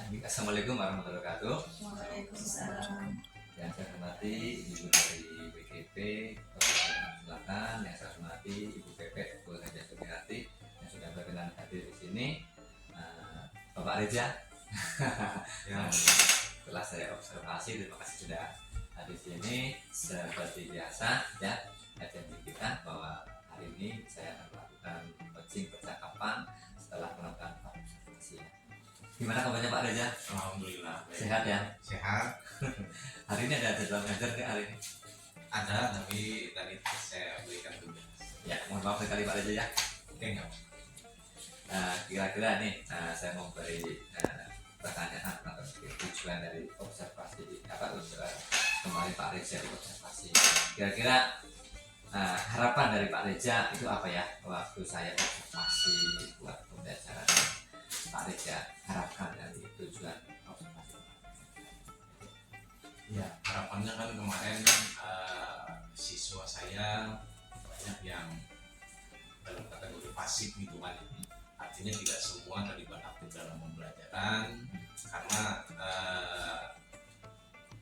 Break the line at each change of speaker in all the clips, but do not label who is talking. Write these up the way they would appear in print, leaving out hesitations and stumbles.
Assalamualaikum warahmatullahi wabarakatuh.
Waalaikumsalam.
Yang saya hormati Ibu dari BGP, silakan. Yang saya hormati Ibu PP, Ibu Haja Sumiati yang sudah berkenan hadir di sini. Bapak Reza, yang telah saya observasi, terima kasih sudah hadir di sini. Seperti biasa, ya, janji kita bahwa hari ini saya akan melakukan coaching percakapan setelah melakukan observasi. Gimana kabarnya Pak Reza?
Alhamdulillah baik.
Sehat ya?
Sehat.
Hari ini ada jadwal ngajar nggak hari ini?
Ada, tapi tadi saya berikan tugas.
Ya, mohon maaf sekali Pak Reza ya.
Oke, nggak?
Kira-kira nih, saya mau beri pertanyaan atau tujuan dari observasi kemarin Pak Reza di observasi. Kira-kira harapan dari Pak Reza itu apa ya waktu saya observasi buat pembelajaran Pak Reza, harapkan dari tujuan observasi?
Ya, harapannya kan kemarin siswa saya banyak yang dalam kategori pasif gitu kan. Artinya tidak semua terlibat aktif dalam pembelajaran karena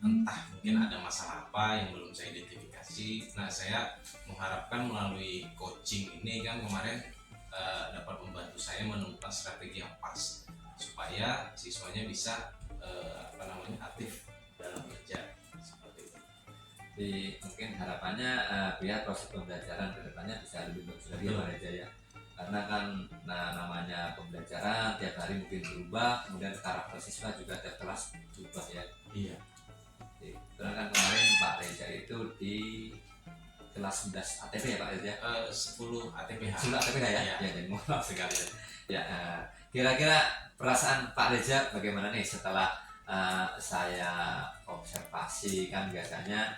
entah mungkin ada masalah apa yang belum saya identifikasi. Nah, saya mengharapkan melalui coaching ini kan kemarin dapat membantu saya menemukan strategi yang pas supaya siswanya bisa aktif dalam kerja seperti itu.
Jadi mungkin harapannya biar proses pembelajaran kedepannya bisa lebih bagus lagi Pak Reza ya. Karena kan namanya pembelajaran tiap hari mungkin berubah, kemudian karakter siswa juga tiap kelas berubah ya.
Iya.
Karena kan kemarin Pak Reza itu di kelas 11 ATP ya Pak Reza?
10 ATPH.
10 ATPH ya?
Ya.
Ya, jadi mohon maaf sekali ya. Kira-kira perasaan Pak Reza bagaimana nih setelah saya observasi? Kan biasanya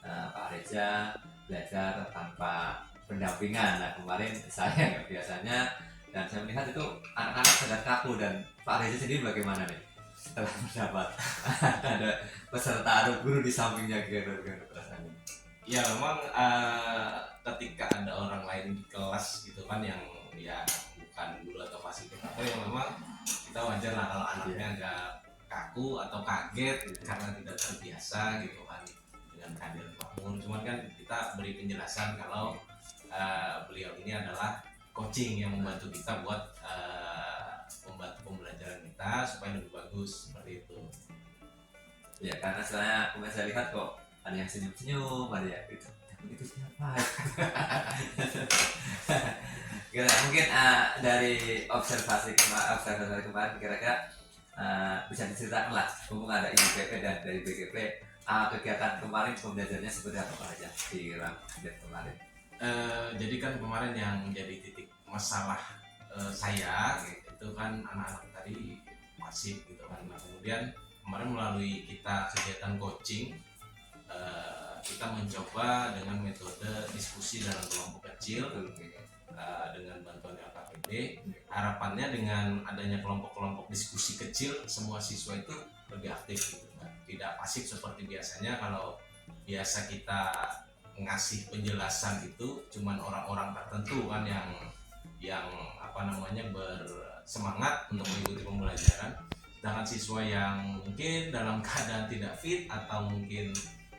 Pak Reza belajar tanpa pendampingan. Nah, kemarin saya nggak biasanya dan saya melihat itu anak-anak sedang kaku. Dan Pak Reza sendiri bagaimana nih setelah mendapat ada peserta atau guru di sampingnya, gimana perasaannya?
Ya memang ketika ada orang lain di kelas gitu kan yang ya bukan guru atau fasilitator, yang memang kita wajar lah kalau anaknya agak kaku atau kaget karena tidak terbiasa gitu kan dengan kehadiran Pak Mun. Cuman kan kita beri penjelasan kalau beliau ini adalah coaching yang membantu kita buat membantu pembelajaran kita supaya lebih bagus seperti itu.
Ya, karena saya lihat kok ada yang senyum-senyum, ada yang itu siapa? Mungkin dari observasi kemarin kira-kira bisa diceritakan lah, mumpung ada Ibu PP dan dari BGP, kegiatan kemarin pembelajarannya seperti apa aja di kegiatan kemarin?
Jadi kan kemarin yang jadi titik masalah saya itu kan anak-anak tadi pasif gitu kan. Nah, kemudian kemarin melalui kita kegiatan coaching, kita mencoba dengan metode diskusi dalam kelompok kecil dengan bantuan LKPD. Harapannya dengan adanya kelompok-kelompok diskusi kecil, semua siswa itu lebih aktif gitu kan. Tidak pasif seperti biasanya. Kalau biasa kita ngasih penjelasan itu cuman orang-orang tertentu kan yang bersemangat untuk mengikuti pembelajaran, sedangkan siswa yang mungkin dalam keadaan tidak fit atau mungkin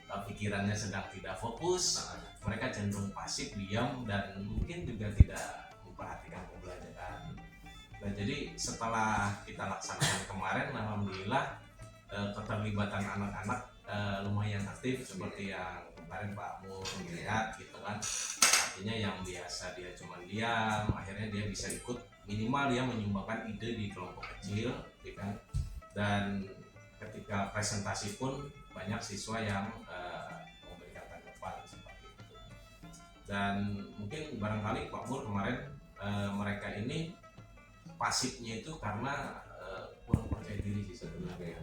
pikirannya sedang tidak fokus, mereka cenderung pasif, diam, dan mungkin juga tidak memperhatikan pembelajaran. Nah, jadi setelah kita laksanakan kemarin, alhamdulillah keterlibatan anak-anak lumayan aktif seperti yang kemarin Pak Mur melihat gitu kan. Artinya yang biasa dia cuma diam, akhirnya dia bisa ikut, minimal dia menyumbangkan ide di kelompok kecil gitu kan. Dan ketika presentasi pun banyak siswa yang memberikan tanggapan seperti itu. Dan mungkin barangkali Pak Mur kemarin mereka ini pasifnya itu karena kurang percaya diri sih sebenarnya.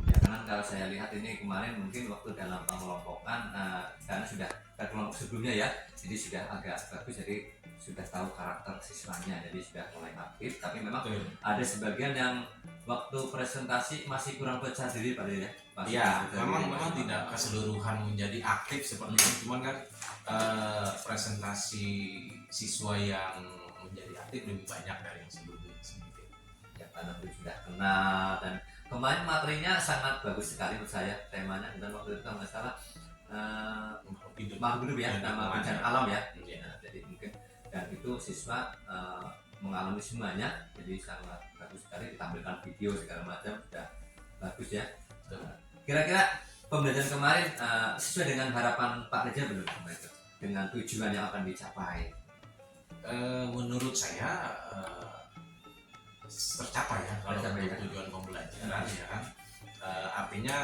Ya, karena kalau saya lihat ini kemarin mungkin waktu dalam pengelompokan karena sudah ke kelompok sebelumnya ya, jadi sudah agak bagus, jadi sudah tahu karakter siswanya, jadi sudah mulai aktif. Tapi memang ada sebagian yang waktu presentasi masih kurang percaya diri Pak ya.
Iya, memang tidak keseluruhan menjadi aktif seperti itu, cuman kan presentasi siswa yang menjadi aktif lebih banyak dari yang sebelumnya.
yang tanam itu sudah kenal. Dan kemarin materinya sangat bagus sekali menurut saya, temanya, dan waktu itu kalau nggak salah makhluk hidup ya, nama bencana alam ya. Nah, jadi mungkin dan itu siswa mengalami semuanya, jadi sangat bagus sekali, ditampilkan video segala macam, sudah bagus ya. Kira-kira pembelajaran kemarin sesuai dengan harapan Pak Reza belum, dengan tujuan yang akan dicapai?
Menurut saya tercapai ya kalau
Tercapai,
untuk
ya.
tujuan pembelajaran ya kan. Artinya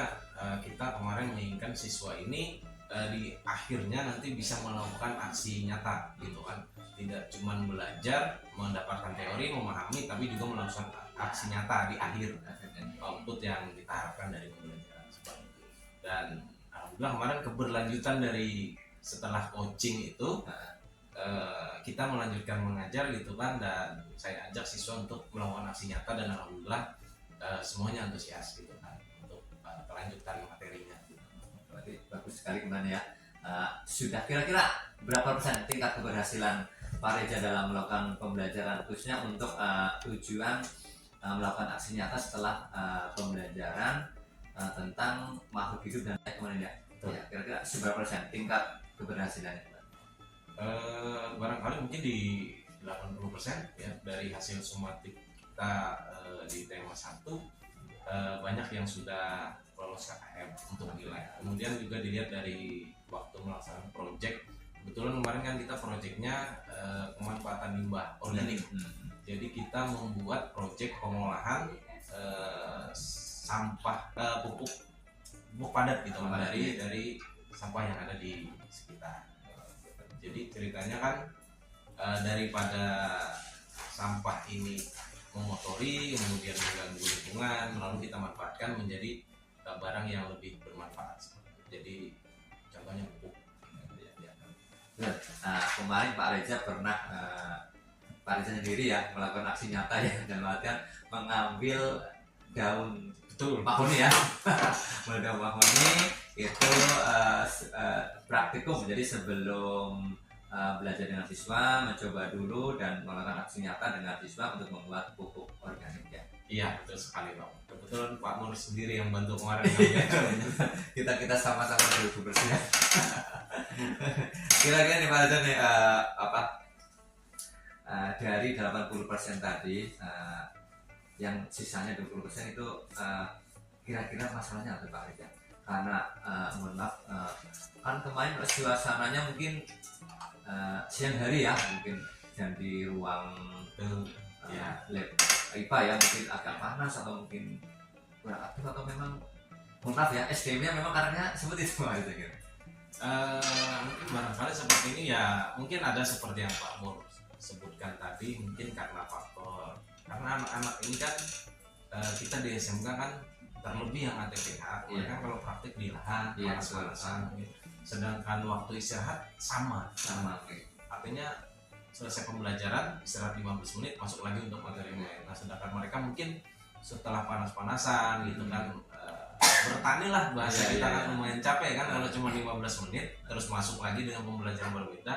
kita kemarin menginginkan siswa ini di akhirnya nanti bisa melakukan aksi nyata gitu kan, tidak cuma belajar mendapatkan teori memahami, tapi juga melakukan aksi nyata di akhir output yang kita harapkan dari pembelajaran seperti itu. Dan alhamdulillah kemarin keberlanjutan dari setelah coaching itu kita melanjutkan mengajar gitu kan, dan saya ajak siswa untuk melakukan aksi nyata, dan alhamdulillah semuanya antusias gitu kan untuk kelanjutan materinya.
Berarti bagus sekali kemarin ya. Sudah kira-kira berapa persen tingkat keberhasilan Pak Reza dalam melakukan pembelajaran, khususnya untuk tujuan melakukan aksi nyata setelah pembelajaran tentang makhluk hidup dan lain kemarin ya? Ya, kira-kira seberapa persen tingkat keberhasilannya?
Barangkali mungkin di 80% ya dari hasil sumatik kita di tema 1, banyak yang sudah lolos KKM untuk nilai. Kemudian juga dilihat dari waktu melaksanakan project, kebetulan kemarin kan kita projectnya pemanfaatan limbah organik. Jadi kita membuat project pengolahan sampah pupuk padat gitu kan, dari sampah yang ada di sekitar. Jadi ceritanya kan daripada sampah ini mengotori, kemudian mengganggu lingkungan, lalu kita manfaatkan menjadi barang yang lebih bermanfaat. Jadi contohnya pupuk.
Kemarin Pak Reza pernah Pak Reza sendiri ya melakukan aksi nyata ya, dan latihan mengambil daun mahoni ya. Daun mahoni itu praktikum, jadi sebelum belajar dengan siswa mencoba dulu dan melakukan aksi nyata dengan siswa untuk membuat pupuk organik ya.
Iya, betul sekali Pak. Kebetulan Pak Nur sendiri yang bantu kemarin.
kita sama-sama dulu bersih. Kira-kira nih Pak Reza nih dari 80% tadi yang sisanya 20% itu kira-kira masalahnya apa Pak Reza? Karena mohon maaf, kan kemarin suasananya mungkin siang hari ya, mungkin dan di ruang lab IPA ya, mungkin agak panas atau mungkin kurang aktif, atau memang mohon maaf ya SDM-nya memang karena seperti itu Pak Reza kira?
Mungkin barangkali seperti ini ya, mungkin ada seperti yang Pak Mur sebutkan tadi, mungkin karena faktor karena anak-anak ini kan kita di SMK kan terlebih yang ATPH, mereka kalau praktik di lahan panas-panasan, sedangkan waktu istirahat sama. Artinya selesai pembelajaran istirahat 15 menit, masuk lagi untuk materi lain. Nah, sedangkan mereka mungkin setelah panas-panasan gitu kan, bertani lah bahasa kita kan lumayan capek kan kalau cuma 15 menit terus masuk lagi dengan pembelajaran berbeda,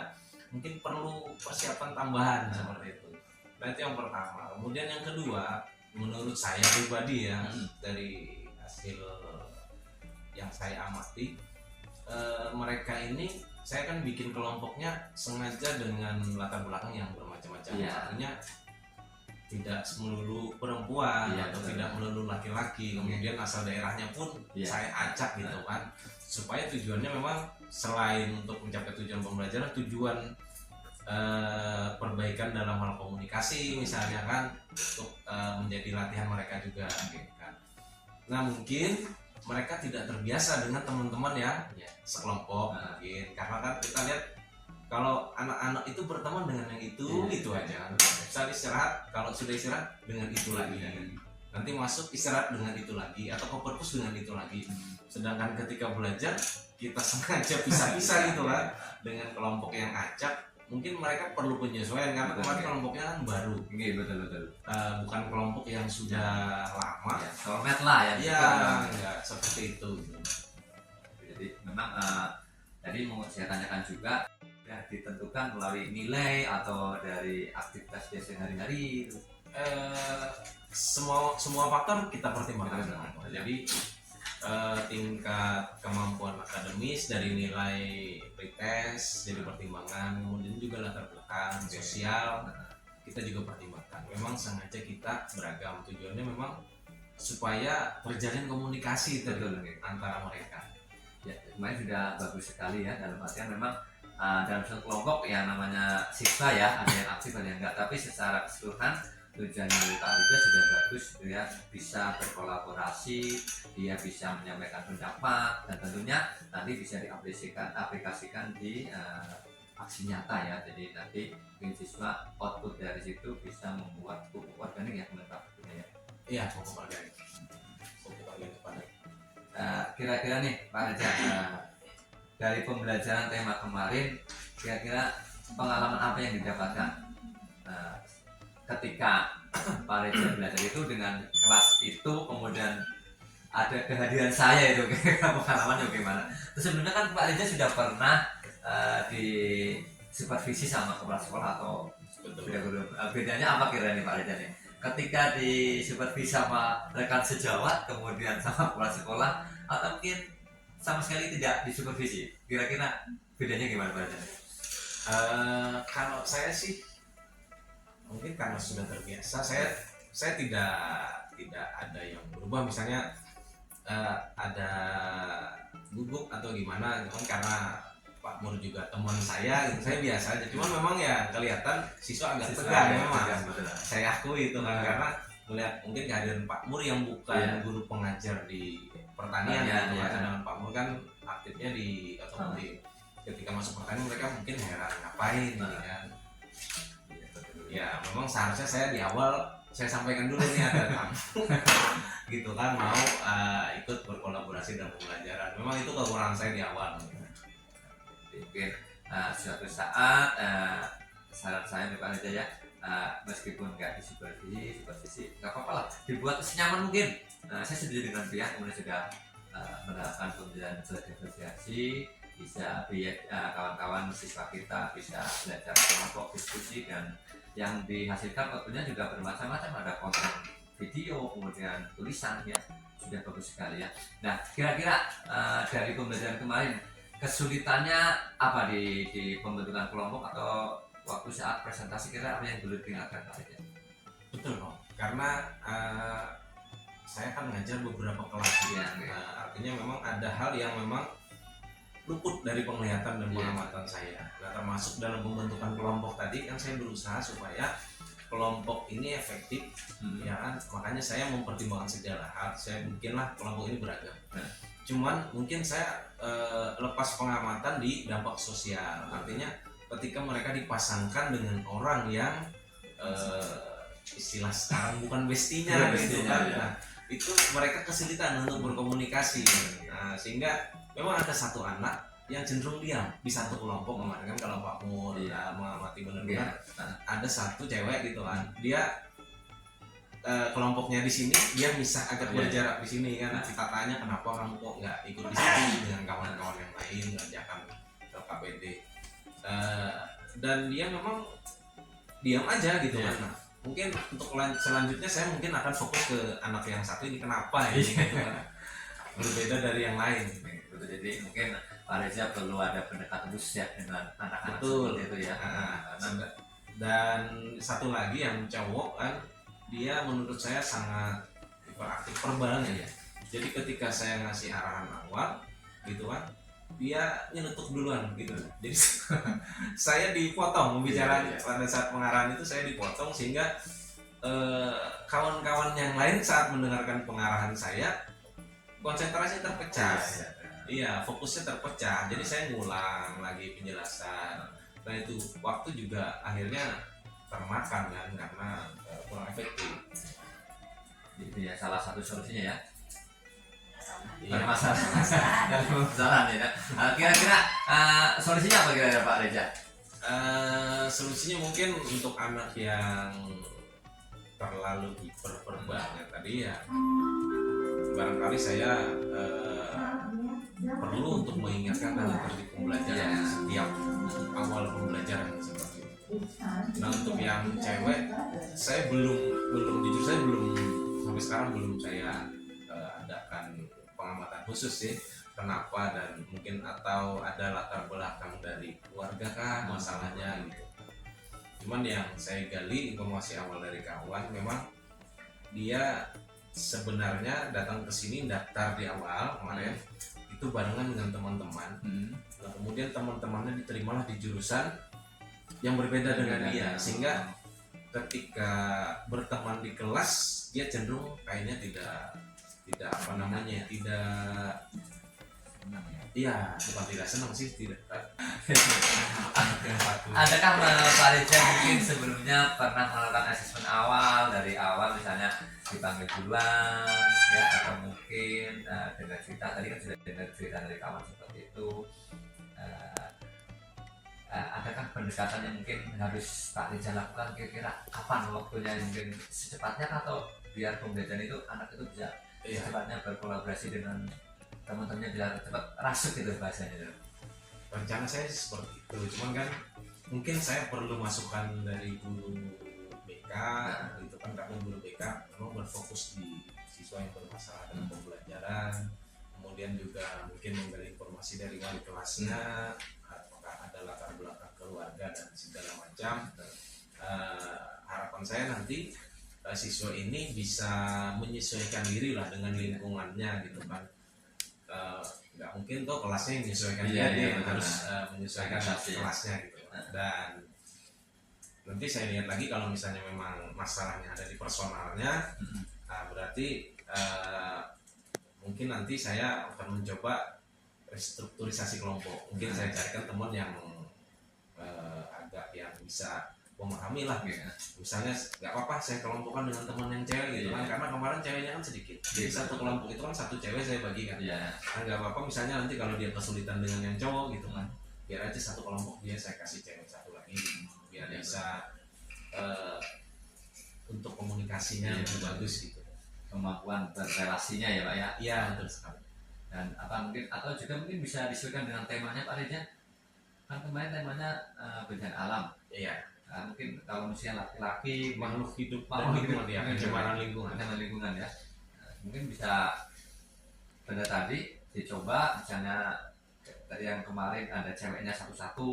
mungkin perlu persiapan tambahan seperti itu. Nah, itu yang pertama. Kemudian yang kedua, menurut saya pribadi ya, dari hasil yang saya amati, mereka ini saya kan bikin kelompoknya sengaja dengan latar belakang yang bermacam-macam. Artinya tidak melulu perempuan atau tidak melulu laki-laki, kemudian asal daerahnya pun saya acak gitu kan, supaya tujuannya memang selain untuk mencapai tujuan pembelajaran, tujuan perbaikan dalam hal komunikasi misalnya kan, untuk menjadi latihan mereka juga gitu kan. Nah, mungkin mereka tidak terbiasa dengan teman-teman yang sekelompok mungkin, karena kan kita lihat kalau anak-anak itu berteman dengan yang itu aja. Saat istirahat, kalau sudah istirahat dengan itu lagi, nanti masuk istirahat dengan itu lagi, atau ke perpus dengan itu lagi. Sedangkan ketika belajar kita sengaja pisah-pisah gitu kan dengan kelompok yang acak. Mungkin mereka perlu penyesuaian karena kemarin kelompoknya kan baru.
Betul.
Bukan kelompok yang sudah lama.
Soulmate lah ya.
Enggak seperti itu.
Jadi memang tadi mau saya tanyakan juga, ya ditentukan melalui nilai atau dari aktivitas biasa hari-hari itu.
semua faktor kita pertimbangkan. Jadi tingkat kemampuan akademis dari nilai pretest jadi pertimbangan, kemudian juga latar belakang sosial kita juga pertimbangkan. Memang sengaja kita beragam, tujuannya memang supaya terjalin komunikasi antara mereka.
Ya, kemarin sudah bagus sekali ya, dalam artian memang dalam satu kelompok yang namanya siswa ya, ada yang aktif ada yang enggak, tapi secara keseluruhan tujuan dari Pak Rija sudah bagus gitu ya, bisa berkolaborasi, dia bisa menyampaikan pendapat, dan tentunya nanti bisa diaplikasikan di aksi nyata ya. Jadi nanti mungkin siswa output dari situ bisa membuat pupuk organik ya menurut Pak Rija ya.
Iya, pupuk organik padat.
Kira-kira nih Pak Rija, dari pembelajaran tema kemarin, kira-kira pengalaman apa yang didapatkan ketika Pak Reza belajar itu dengan kelas itu, kemudian ada kehadiran saya itu, pengalamannya bagaimana? Terus sebelumnya kan Pak Reza sudah pernah di supervisi sama kepala sekolah atau bedanya apa kira nih Pak Reza nih? Ketika di supervisi sama rekan sejawat, kemudian sama kepala sekolah, atau mungkin sama sekali tidak disupervisi, kira-kira bedanya gimana Pak Reza?
Kalau saya sih mungkin karena sudah terbiasa, saya tidak ada yang berubah, misalnya ada gugup atau gimana gitu kan, karena Pak Mur juga teman saya gitu, saya biasa aja. Cuman memang ya kelihatan siswa agak tegang memang, saya akui itu kan, karena melihat mungkin kehadiran Pak Mur yang bukan guru pengajar di pertanian gitu kan. Sedangkan Pak Mur kan aktifnya di otomotif. Ketika masuk pertanian mereka mungkin heran ngapain gitu kan. Ya memang seharusnya saya di awal saya sampaikan dulu nih ada tamu gitu kan, mau ikut berkolaborasi dalam pembelajaran. Memang itu kekurangan saya di awal.
Mungkin suatu saat saran saya nih Pak Reza ya, meskipun nggak disupervisi nggak apa-apa lah, dibuat senyaman mungkin. Saya setuju dengan pihak kemudian sudah menerapkan pembelajaran berdifferensiasi, bisa kawan-kawan siswa kita bisa belajar kelompok, diskusi, dan yang dihasilkan tentunya juga bermacam-macam, ada konten video, kemudian tulisan ya, sudah bagus sekali ya. Nah kira-kira dari pembelajaran kemarin kesulitannya apa di pembentukan kelompok atau waktu saat presentasi, kira apa yang dulu diingatkan Pak Reza?
Betul dong, karena saya kan ngajar beberapa kelas ya, artinya memang ada hal yang memang luput dari penglihatan dan pengamatan saya. Nah, termasuk dalam pembentukan kelompok tadi kan saya berusaha supaya kelompok ini efektif, ya kan. Makanya saya mempertimbangkan segala hal. Saya bikinlah kelompok ini beragam. Cuman mungkin saya lepas pengamatan di dampak sosial. Artinya ketika mereka dipasangkan dengan orang yang istilah sekarang bukan bestinya gitu kan. Nah, itu mereka kesulitan untuk berkomunikasi. Nah, sehingga memang ada satu anak yang cenderung diam di satu kelompok kemarin kan, kalau Pak Mur mengamati benar-benar ada satu cewek gitu kan, dia kelompoknya di sini, dia bisa agak berjarak di sini kan. Kita tanya kenapa kamu kok nggak ikut di sini dengan kawan-kawan yang lain, ngajakan ke KPD, dan dia memang diam aja gitu kan. Nah, mungkin untuk selanjutnya saya mungkin akan fokus ke anak yang satu ini, kenapa ya gitu kan, berbeda dari yang lain.
Jadi mungkin Pak Reza perlu ada pendekatan khusus ya dengan anak-anak
seperti
itu ya.
Dan satu lagi yang cowok kan, dia menurut saya sangat hiperaktif verbalnya ya. Jadi ketika saya ngasih arahan awal gitu kan, dia nyelutuk duluan gitu. Jadi saya dipotong pembicaraan pada saat pengarahan itu, saya dipotong sehingga kawan-kawan yang lain saat mendengarkan pengarahan saya konsentrasi terpecah. Iya, fokusnya terpecah. Jadi saya ngulang lagi penjelasan. Nah itu waktu juga akhirnya termakan kan, karena kurang efektif.
Jadi ya salah satu solusinya ya.
Iya.
Masalah ya. Kira-kira solusinya apa kira-kira Pak Reza?
Solusinya mungkin untuk anak yang terlalu hiperverbal tadi ya, barangkali saya perlu untuk mengingatkan dalam tertib pembelajaran setiap awal pembelajaran seperti itu. Nah untuk yang cewek saya belum jujur saya belum sampai sekarang belum saya adakan pengamatan khusus sih kenapa dan mungkin atau ada latar belakang dari keluarga kah masalahnya gitu. Cuman yang saya gali informasi awal dari kawan memang dia sebenarnya datang ke sini daftar di awal kemarin itu barengan dengan teman-teman. Nah, kemudian teman-temannya diterimalah di jurusan yang berbeda dengan dia sehingga ketika berteman di kelas dia cenderung kayaknya tidak apa namanya tidak iya bukan tidak senang sih tidak
Adakah Pak Reza mungkin sebelumnya pernah melakukan asesmen awal dari awal misalnya dipanggil duluan ya atau mungkin dengar cerita tadi kan sudah dengar cerita dari kawan seperti itu adakah pendekatan yang mungkin harus Pak Reza lakukan kira-kira kapan waktunya mungkin secepatnya atau biar pembelajaran itu anak itu bisa secepatnya berkolaborasi dengan teman-temannya biar cepat rasuk gitu bahasanya.
Rencana saya seperti itu cuman kan mungkin saya perlu masukan dari guru BK gitu kan karena guru BK memang berfokus di siswa yang bermasalah dalam pembelajaran kemudian juga mungkin menggali informasi dari wali kelasnya apakah ada latar belakang keluarga dan segala macam harapan saya nanti siswa ini bisa menyesuaikan diri lah dengan lingkungannya gitu kan nggak mungkin tuh kelasnya yang menyesuaikan dia harus menyesuaikan kelasnya gitu dan nanti saya lihat lagi kalau misalnya memang masalahnya ada di personalnya berarti mungkin nanti saya akan mencoba restrukturisasi kelompok mungkin saya carikan teman yang agak yang bisa memahami lah gitu. Misalnya nggak apa-apa saya kelompokkan dengan teman yang cewek gitu kan karena kemarin ceweknya kan sedikit jadi satu kelompok itu kan satu cewek saya bagikan kan nggak apa-apa misalnya nanti kalau dia kesulitan dengan yang cowok gitu kan biar aja satu kelompok dia saya kasih cewek satu lagi biar bisa untuk komunikasinya lebih bagus gitu
Kemampuan berrelasinya ya Pak ya.
Iya betul sekali.
Dan apa mungkin atau juga mungkin bisa disesuaikan dengan temanya Pak Reza kan kemarin temanya bencana alam.
Iya.
Mungkin kalau manusia laki-laki
Makhluk hidup
makhluk hidup
ya pencemaran lingkungan
ya mungkin bisa benar tadi dicoba misalnya tadi yang kemarin ada ceweknya satu-satu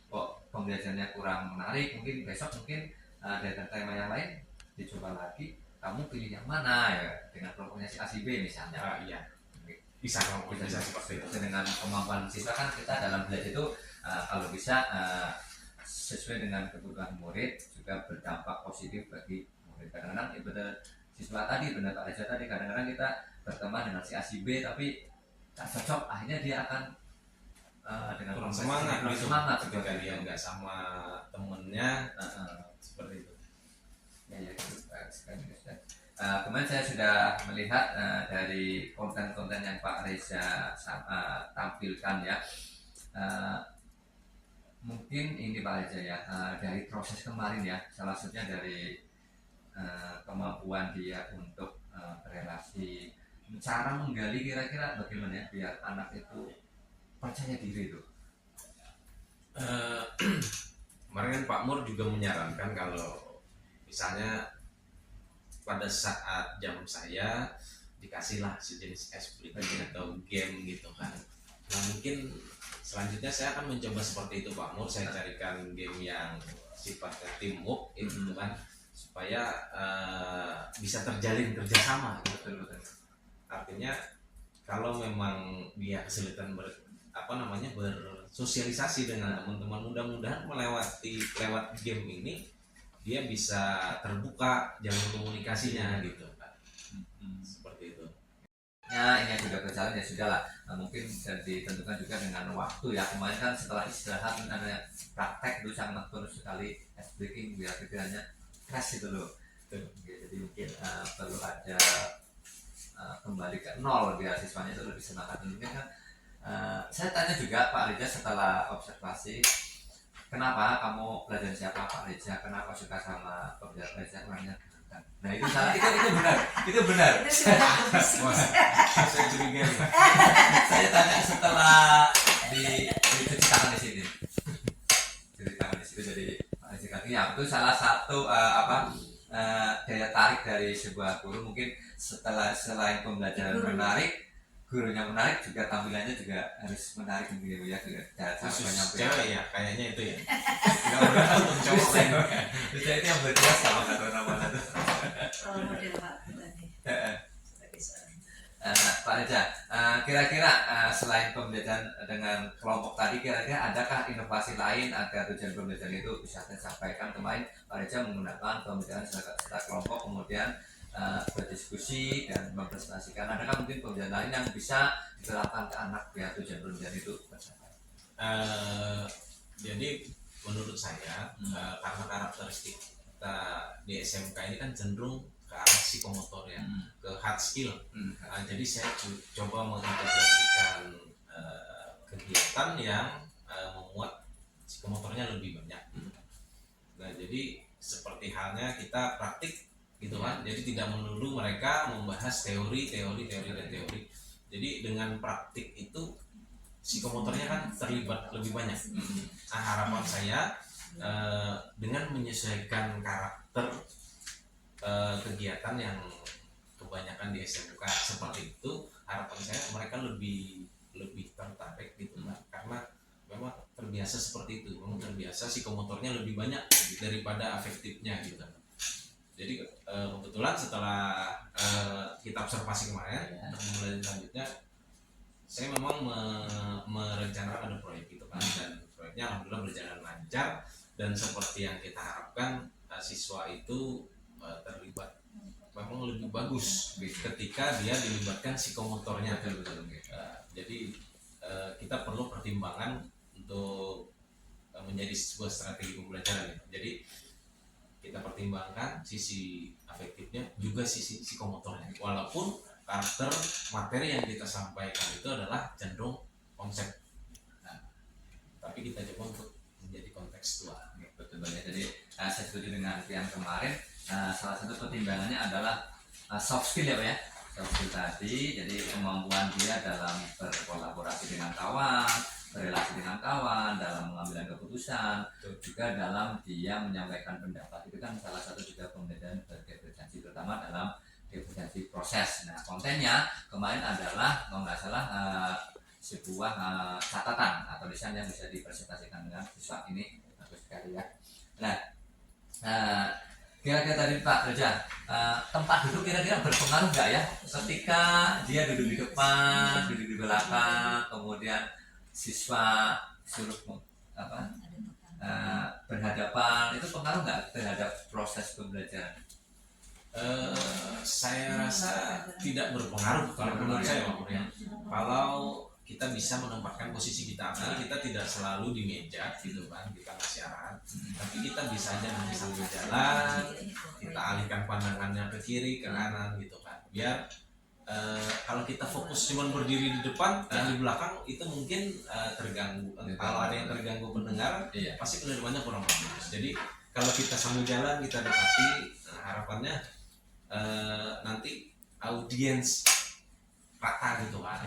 kok pembelajarannya kurang menarik mungkin besok mungkin ada tema yang lain dicoba lagi kamu pilih yang mana ya dengan kelompoknya si A si B misalnya
iya bisa seperti itu
dengan kemampuan siswa kan kita dalam belajar itu kalau bisa sesuai dengan kebutuhan murid juga berdampak positif bagi murid. Kadang-kadang ya benar siswa tadi benar Pak Reza tadi kadang-kadang kita berteman dengan si A si B tapi tak cocok akhirnya dia akan dengan
kurang semangat ketika
gitu.
dia nggak sama temennya seperti itu
ya kemarin saya sudah melihat dari konten-konten yang Pak Reza tampilkan ya mungkin ini Pak Reza ya dari proses kemarin ya salah satunya dari kemampuan dia untuk berelasi cara menggali kira-kira bagaimana ya biar anak itu percaya diri itu
kemarin kan Pak Mur juga menyarankan kalau misalnya pada saat jam saya dikasihlah sejenis aplikasi atau game gitu kan nah mungkin selanjutnya saya akan mencoba seperti itu Pak Mur saya carikan game yang sifatnya teamwork itu kan supaya bisa terjalin kerjasama gitu. Artinya kalau memang dia kesulitan bersosialisasi dengan teman-teman mudah-mudahan lewat game ini dia bisa terbuka jalan komunikasinya gitu kan seperti itu
ya ini sudah berjalan ya sudah lah mungkin bisa ditentukan juga dengan waktu ya kemarin kan setelah istirahat ada praktek itu sangat penuh sekali ice breaking biar pikirannya keras gitu loh jadi mungkin perlu ada kembali ke nol biar siswanya itu lebih semangat mungkin kan saya tanya juga Pak Reza setelah observasi kenapa kamu belajar siapa Pak Reza kenapa suka sama Pak Reza orangnya nah itu salah itu benar
saya curiga
saya tanya setelah dicuci tangan di sini cuci tangan di situ jadi Pak Reza memberikan. Ya, itu salah satu daya tarik dari sebuah guru. Mungkin selain pembelajaran menarik, gurunya menarik juga tampilannya juga harus menarik gitu ya, cara
Khusus
penyampaian.
cewek ya kayaknya itu ya.
Enggak pernah untuk cowok kan. Bisa itu yang berjelas sama kata nama itu.
Role model Pak tadi sebagai seorang.
Pak Reza, kira-kira selain pembelajaran dengan kelompok tadi, kira-kira adakah inovasi lain agar tujuan pembelajaran itu bisa tersampaikan? Kemarin Pak Reza menggunakan pembelajaran secara kelompok, kemudian berdiskusi dan mempresentasikan. Adakah mungkin pembelajaran lain yang bisa diterapkan ke anak biar tujuan pembelajaran itu tercapai?
Jadi menurut saya karena karakteristik kita di SMK ini kan cenderung ke arah psikomotor ya, ke hard skill. Jadi saya coba mengintegrasikan kegiatan yang memuat psikomotornya lebih banyak. Nah, jadi seperti halnya kita praktik gitu kan. Jadi tidak melulu mereka membahas teori. Jadi dengan praktik itu psikomotornya kan terlibat lebih banyak. Nah, harapan saya dengan menyesuaikan karakter kegiatan yang kebanyakan di SMK seperti itu, harapan saya mereka lebih tertarik gitu kan, karena memang terbiasa seperti itu, memang terbiasa psikomotornya lebih banyak daripada afektifnya gitu. Jadi kebetulan setelah kita observasi kemarin untuk mulai selanjutnya, saya memang merencanakan ada proyek gitu kan, dan proyeknya alhamdulillah berjalan lancar, dan seperti yang kita harapkan siswa itu terlibat memang lebih bagus ketika dia dilibatkan psikomotornya. Jadi kita perlu pertimbangan untuk menjadi sebuah strategi pembelajaran. Jadi kita pertimbangkan sisi afektifnya juga sisi psikomotornya, walaupun karakter materi yang kita sampaikan itu adalah cenderung konsep, tapi kita coba untuk menjadi kontekstual.
Betul banget. Jadi saya setuju dengan yang kemarin. Salah satu pertimbangannya adalah soft skill ya Pak ya, soft skill tadi. Jadi kemampuan dia dalam berkolaborasi dengan kawan, berrelasi dengan kawan, dalam mengambil keputusan, juga dalam dia menyampaikan pendapat. Itu kan salah satu juga pembedaan berkompetensi, terutama dalam kompetensi proses. Nah, kontennya kemarin adalah kalau nggak salah sebuah catatan atau desain yang bisa dipresentasikan dengan siswa. Ini bagus sekali ya. Nah, kira-kira tadi Pak Reza, tempat duduk kira-kira berpengaruh nggak ya ketika dia duduk di depan, duduk di belakang, kemudian siswa suruh berhadapan, itu pengaruh nggak terhadap proses pembelajaran?
Saya rasa tidak berpengaruh kalau menurut saya Pak Purya. Kalau kita bisa menempatkan posisi kita, kita tidak selalu di meja gitu kan, kita ngasih arahan, tapi kita bisa aja nanti sambil jalan kita alihkan pandangannya ke kiri ke kanan gitu kan, biar kalau kita fokus cuma berdiri di depan dan di belakang itu mungkin terganggu. Kalau ada yang terganggu pendengar, pasti pendengarannya kurang bagus. Jadi kalau kita sambil jalan kita dekati, harapannya nanti audiens rata gitu kan,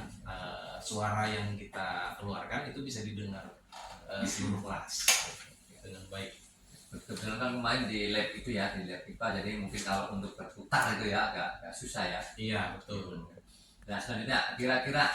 suara yang kita keluarkan itu bisa didengar seluruh kelas dengan baik.
Betul kan kemarin di lab itu ya, di lab IPA, jadi mungkin kalau untuk berputar itu ya agak susah ya.
Iya betul.
Nah selanjutnya kira-kira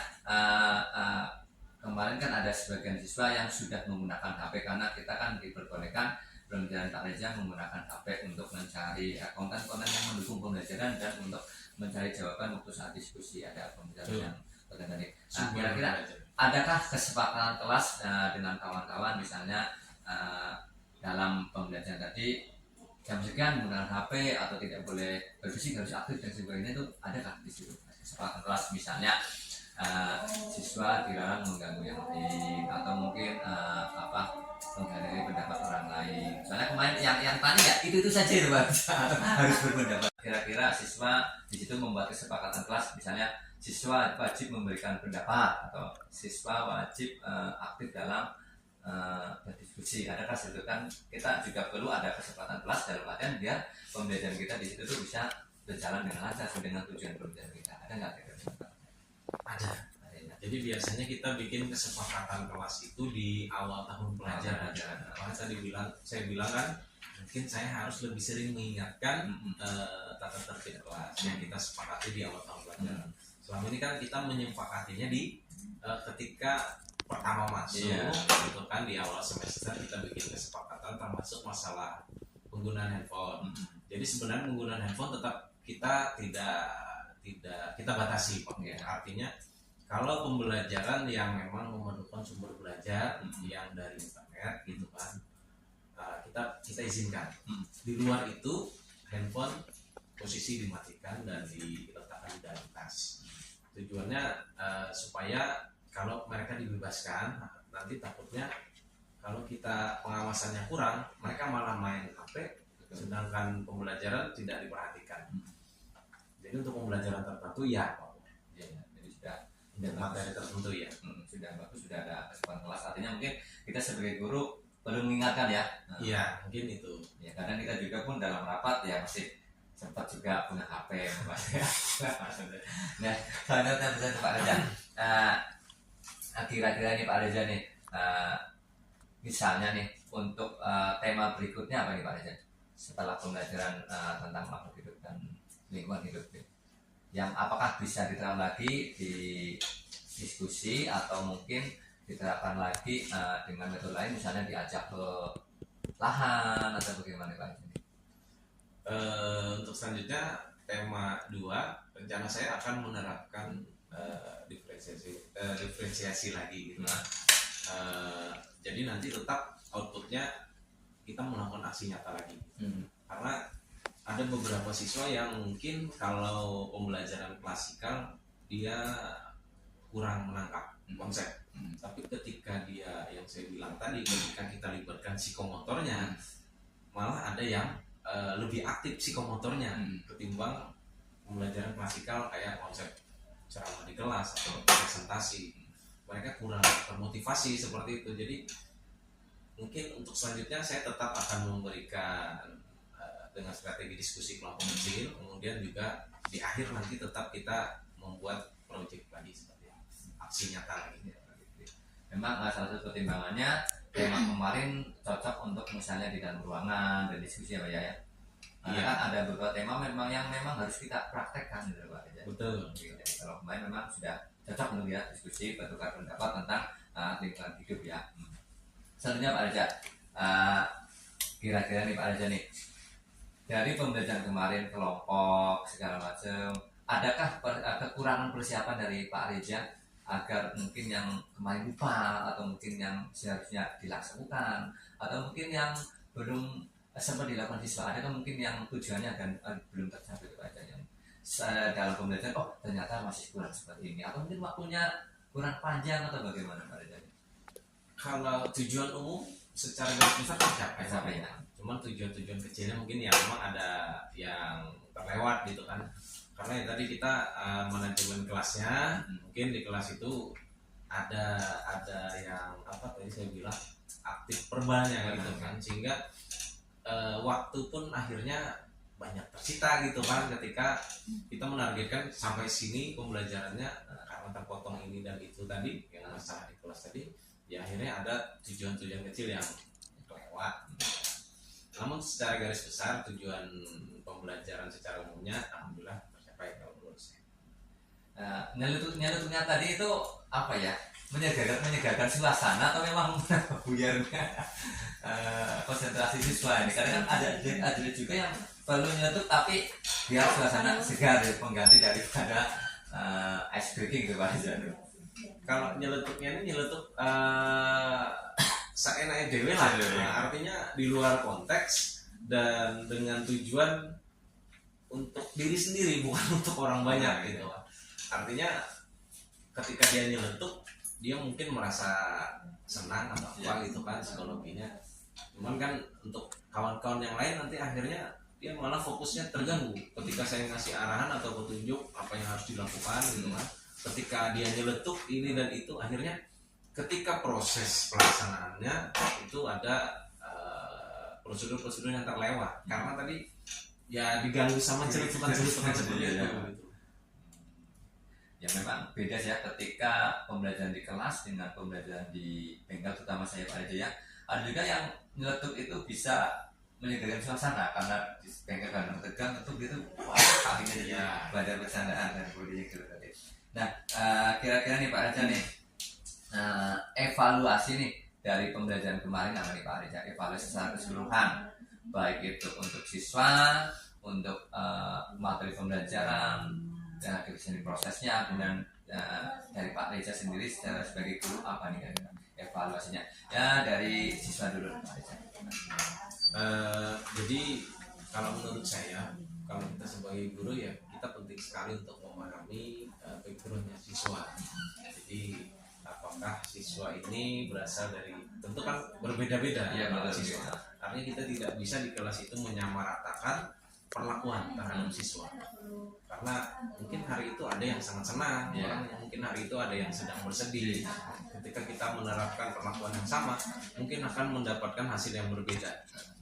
kemarin kan ada sebagian siswa yang sudah menggunakan HP, karena kita kan diperbolehkan pembelajaran Pak Reza menggunakan HP untuk mencari konten-konten yang mendukung pembelajaran dan untuk mencari jawaban waktu saat diskusi, ada pembelajaran yang tadi. Nah, kira-kira adakah kesepakatan kelas dengan kawan-kawan misalnya dalam pembelajaran tadi jam sekian menggunakan HP atau tidak boleh berbisik, harus aktif dan sebagainya, itu adakah di situ kesepakatan kelas? Misalnya siswa dilarang mengganggu yang lain, atau mungkin menghargai pendapat orang lain. Soalnya kemarin yang tanya ya itu saja itu harus berpendapat. Kira-kira siswa di situ membuat kesepakatan kelas, misalnya siswa wajib memberikan pendapat atau siswa wajib aktif dalam berdiskusi. Adakah itu kan kita juga perlu ada kesepakatan kelas dalam artian biar pembelajaran kita di situ tuh bisa berjalan dengan lancar sesuai dengan tujuan pembelajaran kita. Ada nggak kira-kira?
Ada. Jadi biasanya kita bikin kesepakatan kelas itu di awal tahun pelajaran. Makanya saya bilang kan, mungkin saya harus lebih sering mengingatkan tata tertib kelas yang kita sepakati di awal tahun pelajaran. Selama ini kan kita menyepakatinya di ketika pertama masuk, gitu kan, di awal semester kita bikin kesepakatan termasuk masalah penggunaan handphone. Jadi sebenarnya penggunaan handphone tetap kita tidak kita batasi, Pak. Artinya kalau pembelajaran yang memang memerlukan sumber belajar yang dari internet, gitu kan, kita izinkan. Di luar itu handphone posisi dimatikan dan diletakkan di dalam tas. Tujuannya supaya kalau mereka dibebaskan, nanti takutnya kalau kita pengawasannya kurang, mereka malah main HP, sedangkan pembelajaran tidak diperhatikan. Jadi untuk pembelajaran tertentu ya,
jadi sudah
materi tertentu ya,
sudah bagus, sudah ada kesempatan kelas. Artinya mungkin kita sebagai guru perlu mengingatkan ya.
Iya, mungkin itu.
Ya, kadang kita juga pun dalam rapat ya masih sempat juga punya HP ya. Nah, selanjutnya bisa Pak Reza. Kira-kira nih Pak Reza nih, misalnya nih untuk tema berikutnya apa nih Pak Reza? Setelah pembelajaran tentang makhluk hidup dan lingkungan hidup, yang apakah bisa diterapkan lagi di diskusi atau mungkin diterapkan lagi dengan metode lain, misalnya diajak ke lahan atau bagaimana Pak Reza?
Untuk selanjutnya tema 2, rencana saya akan menerapkan diferensiasi lagi gitu. Jadi nanti tetap outputnya kita melakukan aksi nyata lagi. Karena ada beberapa siswa yang mungkin kalau pembelajaran klasikal dia kurang menangkap konsep. Tapi ketika dia, yang saya bilang tadi, ketika kita libatkan psikomotornya, malah ada yang lebih aktif psikomotornya ketimbang pembelajaran klasikal kayak konsep ceramah di kelas atau presentasi. Mereka kurang termotivasi seperti itu. Jadi mungkin untuk selanjutnya saya tetap akan memberikan dengan strategi diskusi kelompok kecil, kemudian juga di akhir nanti tetap kita membuat proyek lagi seperti aksi nyata lagi.
Memang salah satu pertimbangannya tema kemarin cocok untuk misalnya di dalam ruangan dan diskusi ya Pak ya. Karena kan ada beberapa tema yang memang harus kita praktekkan gitu Pak ya.
Betul.
Jadi kalau kemarin memang sudah cocok untuk ya diskusi bertukar pendapat tentang lingkungan hidup ya. Selanjutnya Pak Reza, kira-kira nih Pak Reza nih, dari pembelajaran kemarin kelompok segala macam, adakah kekurangan persiapan dari Pak Reza agar mungkin yang kemarin lupa atau mungkin yang seharusnya dilaksanakan atau mungkin yang belum sempat dilakukan siswa, adakah mungkin yang tujuannya dan belum tercapai Pak Reza yang dalam pembelajaran ternyata masih kurang seperti ini, atau mungkin waktunya kurang panjang atau bagaimana Pak Reza?
Kalau tujuan umum secara garis besar tercapai
ya.
Cuman tujuan-tujuan kecilnya mungkin ya memang ada yang terlewat gitu kan. Karena ya tadi kita manajemen kelasnya, mungkin di kelas itu ada yang apa tadi saya bilang aktif perbannya gitu kan, sehingga waktu pun akhirnya banyak tersita gitu kan ketika kita menargetkan sampai sini pembelajarannya, karena terpotong ini dan itu tadi yang masalah di kelas tadi, ya akhirnya ada tujuan-tujuan kecil yang kelewat. Namun secara garis besar tujuan pembelajaran secara umumnya alhamdulillah tercapai kalau menurut saya.
Nyelutupnya tadi itu apa ya? Menyegarkan suasana atau memang buyarnya konsentrasi siswa ini? Karena kan ada juga yang perlu nyelutup tapi biar suasana segar ya, pengganti daripada ice breaking gitu Pak Reza.
Kalau nyelutupnya ini nyelutup seenaknya dewe lah. Artinya di luar konteks dan dengan tujuan untuk diri sendiri, bukan untuk orang banyak gitu. Artinya ketika dia nyeletuk, dia mungkin merasa senang atau apa gitu kan psikologinya. Cuman kan untuk kawan-kawan yang lain nanti akhirnya dia malah fokusnya terganggu ketika saya ngasih arahan atau petunjuk apa yang harus dilakukan gitu kan. Ketika dia nyeletuk ini dan itu, akhirnya ketika proses pelaksanaannya itu ada prosedur-prosedur yang terlewat karena tadi ya diganggu sama celutukan seperti itu.
ya memang beda ya ketika pembelajaran di kelas dengan pembelajaran di bengkel, terutama saya Pak Reza ya. Ada juga yang nyeletuk itu bisa menyegarkan suasana, karena di bengkel kan tegang itu gitu, wah kakinya jadi belajar bercandaan dan sebagainya gitu tadi. Nah kira-kira nih Pak Reza nih, evaluasi nih dari pembelajaran kemarin apa nih Pak Reza, evaluasi secara keseluruhan baik itu untuk siswa, untuk materi pembelajaran, dari sini prosesnya, dan dari Pak Reza sendiri secara sebagai guru apa nih kan evaluasinya ya, dari siswa dulu Pak Reza.
Jadi kalau menurut saya, kalau kita sebagai guru ya kita penting sekali untuk memahami backgroundnya siswa. Jadi apakah siswa ini berasal dari, tentu kan berbeda-beda
ya
siswa. Artinya kita tidak bisa di kelas itu menyamaratakan perlakuan terhadap siswa, karena mungkin hari itu ada yang sangat senang, orang mungkin hari itu ada yang sedang bersedih. Ketika kita menerapkan perlakuan yang sama, mungkin akan mendapatkan hasil yang berbeda.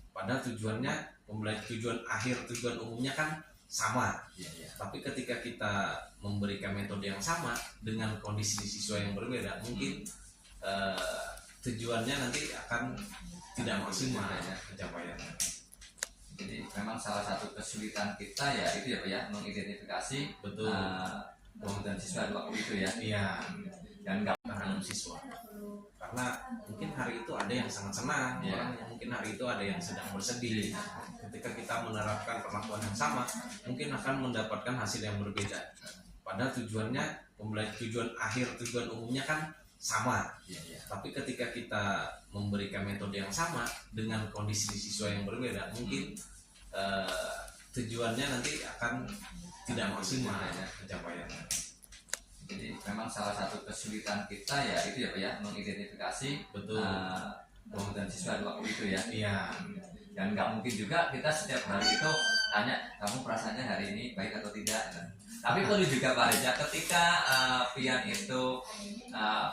Padahal tujuannya, tujuan akhir, tujuan umumnya kan sama. Tapi ketika kita memberikan metode yang sama dengan kondisi siswa yang berbeda, mungkin tujuannya nanti akan tidak maksimal pencapaiannya.
Jadi memang salah satu kesulitan kita ya itu ya Pak ya, mengidentifikasi kebutuhan siswa waktu itu ya.
Iya.
Dan nggak
terhadap siswa, karena mungkin hari itu ada yang sangat senang, orang mungkin hari itu ada yang sedang bersedih. Ketika kita menerapkan perlakuan yang sama, mungkin akan mendapatkan hasil yang berbeda. Padahal tujuannya, tujuan akhir, tujuan umumnya kan sama. Tapi ketika kita memberikan metode yang sama dengan kondisi siswa yang berbeda, mungkin tujuannya nanti akan tidak maksimal pencapaiannya.
Jadi memang salah satu kesulitan kita ya itu ya Pak ya, mengidentifikasi kebutuhan siswa waktu itu ya.
Iya.
Dan nggak mungkin juga kita setiap hari itu tanya kamu perasaannya hari ini baik atau tidak. Tapi perlu juga Pak Reza, ketika Pian itu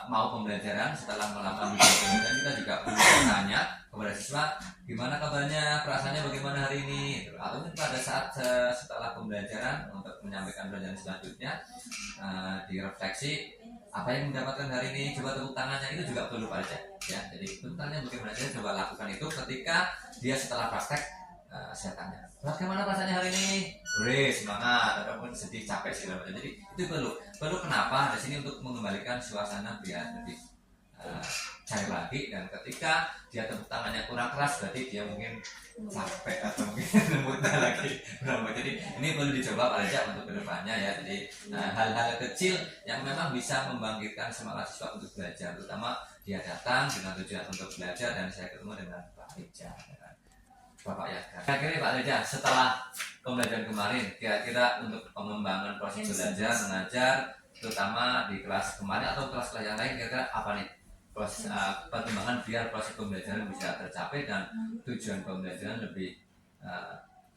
mau pembelajaran, setelah melakukan pembelajaran kita juga perlu tanya kepada siswa gimana kabarnya, perasaannya bagaimana hari ini, atau mungkin pada saat setelah pembelajaran untuk menyampaikan pelajaran selanjutnya direfleksi apa yang mendapatkan hari ini, coba tepuk tangannya, itu juga perlu Pak Reza ya. Jadi tepuk tangannya bagaimana, saya coba lakukan itu ketika dia setelah praktek. Saya tanya, bagaimana rasanya hari ini? Semangat, ataupun sedih, capek segala macam. Jadi itu perlu kenapa di sini untuk mengembalikan suasana biar lebih cair lagi. Dan ketika dia tepuk tangannya kurang keras, berarti dia mungkin capek atau mungkin mudah lagi. Jadi ini perlu dicoba Pak Reza untuk kedepannya ya. Jadi hal-hal kecil yang memang bisa membangkitkan semangat siswa untuk belajar, terutama dia datang dengan tujuan untuk belajar dan saya ketemu dengan Pak Reza. Bapak ya. Kira-kira Pak Reza, setelah pembelajaran kemarin, kira-kira untuk pengembangan proses belajar mengajar, terutama di kelas kemarin atau kelas-kelas yang lain, kira-kira apa nih proses perkembangan biar proses pembelajaran bisa tercapai dan tujuan pembelajaran lebih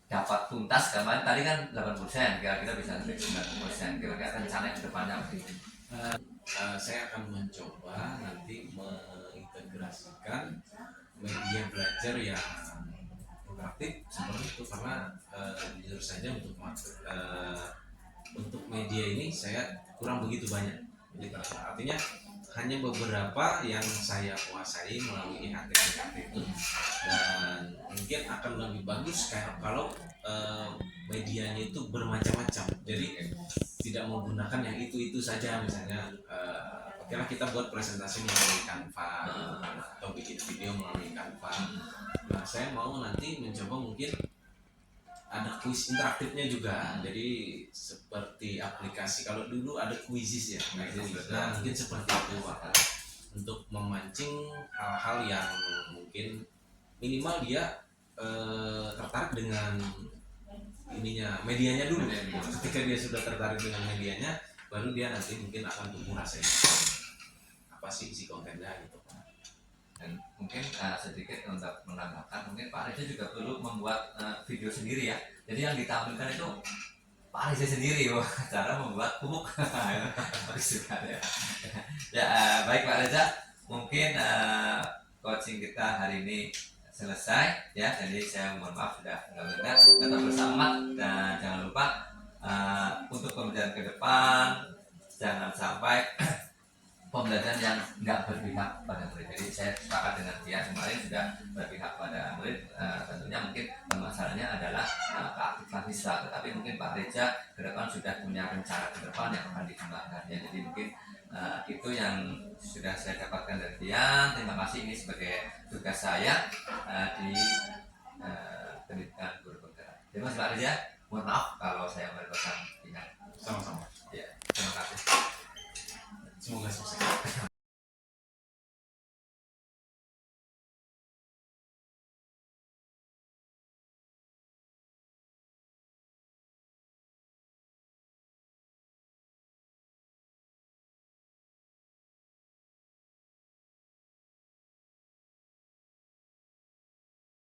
dapat tuntas? Kemarin tadi kan 8%, kira-kira bisa lebih 9%. Kira-kira rencana ke depannya apa?
Saya akan mencoba nanti mengintegrasikan media belajar yang interaktif seperti itu, karena jujur saja untuk media ini saya kurang begitu banyak. Jadi artinya hanya beberapa yang saya kuasai melalui aktif itu, dan mungkin akan lebih bagus kayak kalau medianya itu bermacam-macam. Jadi tidak menggunakan yang itu saja. Misalnya kira kita buat presentasi melalui Canva atau bikin video melalui Canva. Nah, saya mau nanti mencoba mungkin ada kuis interaktifnya juga. Jadi seperti aplikasi, kalau dulu ada Quizizz ya. Nah, mungkin seperti itu Pak. Untuk memancing hal-hal yang mungkin minimal dia tertarik dengan medianya dulu. Ketika dia sudah tertarik dengan medianya, baru dia nanti mungkin akan tumbuh rasanya apa sih isi kontennya gitu.
Dan mungkin sedikit untuk menambahkan, mungkin Pak Reza juga perlu membuat video sendiri ya. Jadi yang ditampilkan itu Pak Reza sendiri, cara membuat pupuk. Bagus juga ya. Ya baik Pak Reza, mungkin coaching kita hari ini selesai ya. Jadi saya mohon maaf sudah benar, tetap bersemangat dan jangan lupa untuk pembelajaran ke depan jangan sampai pembelajaran yang nggak berpihak pada murid. Jadi saya sepakat dengan dia kemarin sudah berpihak pada murid. Tentunya mungkin masalahnya adalah keaktifan siswa, tetapi mungkin Pak Reja ke depan sudah punya rencana ke depan yang akan dikembangkan. Ya, jadi mungkin itu yang sudah saya dapatkan dari dia. Terima kasih, ini sebagai tugas saya di pendidikan guru penggerak. Terima kasih Pak Reja. Mohon maaf kalau saya merepotkan pihak.
Sama-sama.
Ya, terima kasih.
Semoga sukses.